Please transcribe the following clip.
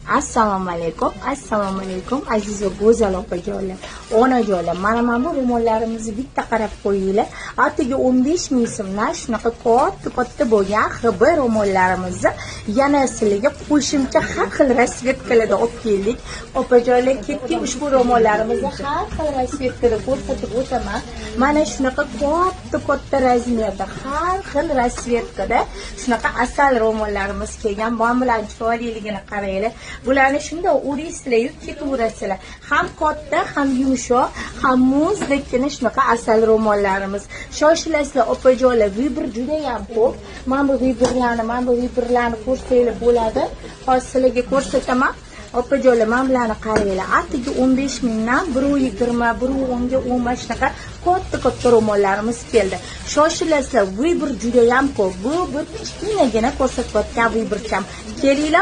Assalomu alaykum aziz va go'zal opajonlar, onajonlar. Mana bu ro'mollarimizni bitta qarab qo'yinglar. Atigi 15 ming so'mdan shunaqa katta bo'lgan xb ro'mollarimizni yana sizlarga qo'shimcha har xil rasvetkalarda olib keldik. Opajonlar, ketdik ushbu ro'mollarimizni har xil rasvetkada ko'rsatib o'taman. Mana shunaqa katta razmerda, har xil rasvetkada shunaqa asal ro'mollarimiz kelgan. Bu bilan chiroyliligini qaranglar. Bularni shunday o'raysizlar, ketaverasizlar. Ham katta, ham yumshoq, ham muzdekkina shunaqa asal ro'mollarimiz. Shoshilasizlar opajonlar, vibr juda ham ko'p. Mana bu vibrlarni ko'rsanglar bo'ladi. Hozir sizlarga ko'rsataman. Opajonlar, mana bularni qaranglar. Atigi 15 mingdan 120, 110 ga 15 shunaqa katta ro'mollarimiz keldi. Shoshilasizlar, vibr juda ham ko'p. Bu bir kichkinagina ko'rsatayotgan vibrcham. Kelinglar.